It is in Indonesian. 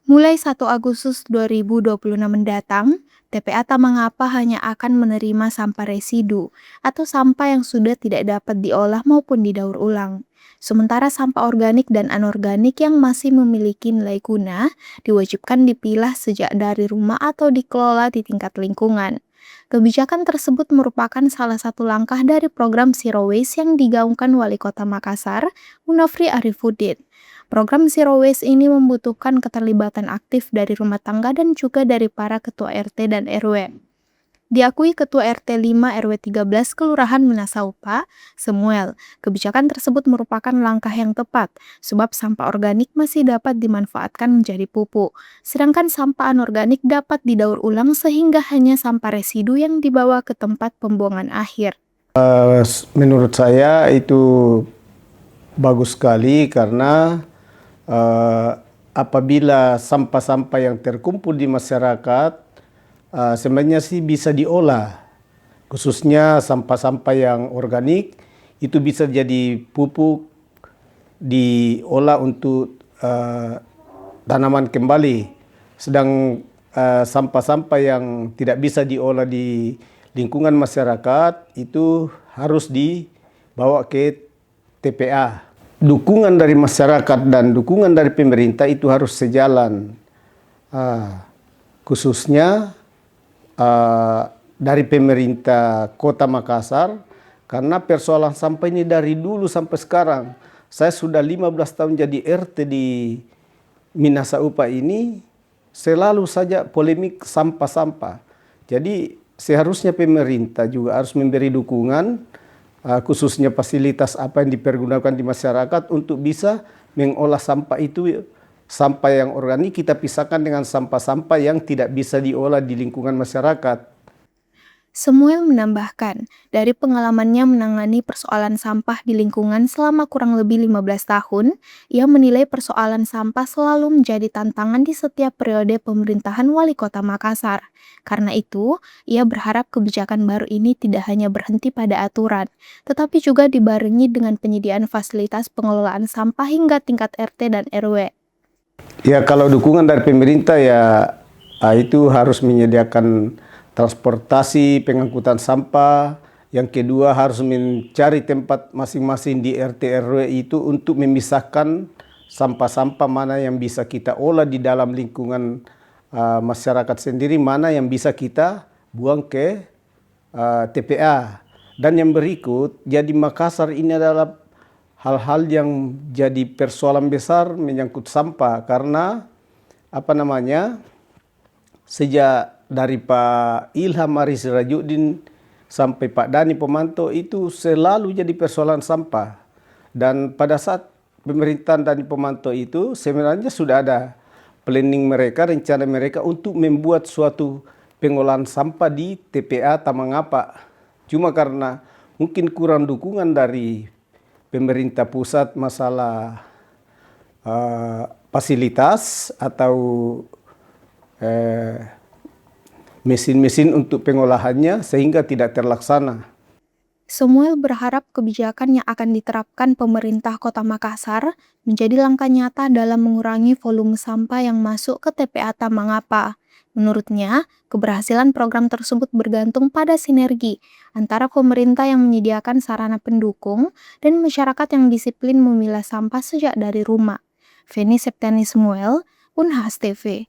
Mulai 1 Agustus 2026 mendatang, TPA Tamangapa hanya akan menerima sampah residu atau sampah yang sudah tidak dapat diolah maupun didaur ulang. Sementara sampah organik dan anorganik yang masih memiliki nilai guna diwajibkan dipilah sejak dari rumah atau dikelola di tingkat lingkungan. Kebijakan tersebut merupakan salah satu langkah dari program Zero Waste yang digaungkan Wali Kota Makassar, Munafri Arifuddin. Program Zero Waste ini membutuhkan keterlibatan aktif dari rumah tangga dan juga dari para ketua RT dan RW. Diakui Ketua RT 5 RW 13 Kelurahan Minasaupa, Samuel, kebijakan tersebut merupakan langkah yang tepat, sebab sampah organik masih dapat dimanfaatkan menjadi pupuk, sedangkan sampah anorganik dapat didaur ulang sehingga hanya sampah residu yang dibawa ke tempat pembuangan akhir. Menurut saya itu bagus sekali karena apabila sampah-sampah yang terkumpul di masyarakat sebenarnya sih bisa diolah, khususnya sampah-sampah yang organik itu bisa jadi pupuk, diolah untuk tanaman kembali. Sedang sampah-sampah yang tidak bisa diolah di lingkungan masyarakat itu harus dibawa ke TPA. Dukungan dari masyarakat dan dukungan dari pemerintah itu harus sejalan, khususnya dari pemerintah Kota Makassar, karena persoalan sampah ini dari dulu sampai sekarang. Saya sudah 15 tahun jadi RT di Minasaupa ini, selalu saja polemik sampah-sampah. Jadi seharusnya pemerintah juga harus memberi dukungan, khususnya fasilitas apa yang dipergunakan di masyarakat untuk bisa mengolah sampah itu. Sampah yang organik kita pisahkan dengan sampah-sampah yang tidak bisa diolah di lingkungan masyarakat. Samuel menambahkan, dari pengalamannya menangani persoalan sampah di lingkungan selama kurang lebih 15 tahun, ia menilai persoalan sampah selalu menjadi tantangan di setiap periode pemerintahan Wali Kota Makassar. Karena itu, ia berharap kebijakan baru ini tidak hanya berhenti pada aturan, tetapi juga dibarengi dengan penyediaan fasilitas pengelolaan sampah hingga tingkat RT dan RW. Ya, kalau dukungan dari pemerintah ya itu harus menyediakan transportasi pengangkutan sampah. Yang kedua harus mencari tempat masing-masing di RT RW itu untuk memisahkan sampah-sampah mana yang bisa kita olah di dalam lingkungan masyarakat sendiri, mana yang bisa kita buang ke TPA. Dan yang berikut, jadi Makassar ini adalah hal-hal yang jadi persoalan besar menyangkut sampah karena sejak dari Pak Ilham Aris Rajuddin sampai Pak Dani Pomanto itu selalu jadi persoalan sampah. Dan pada saat pemerintahan Dani Pomanto itu sebenarnya sudah ada planning mereka, rencana mereka untuk membuat suatu pengolahan sampah di TPA Tamangapa. Cuma karena mungkin kurang dukungan dari pemerintah pusat masalah fasilitas atau mesin-mesin untuk pengolahannya sehingga tidak terlaksana. Samuel berharap kebijakan yang akan diterapkan pemerintah Kota Makassar menjadi langkah nyata dalam mengurangi volume sampah yang masuk ke TPA Tamangapa. Menurutnya, keberhasilan program tersebut bergantung pada sinergi antara pemerintah yang menyediakan sarana pendukung dan masyarakat yang disiplin memilah sampah sejak dari rumah. Feni Septiani Samuel, Unhas TV.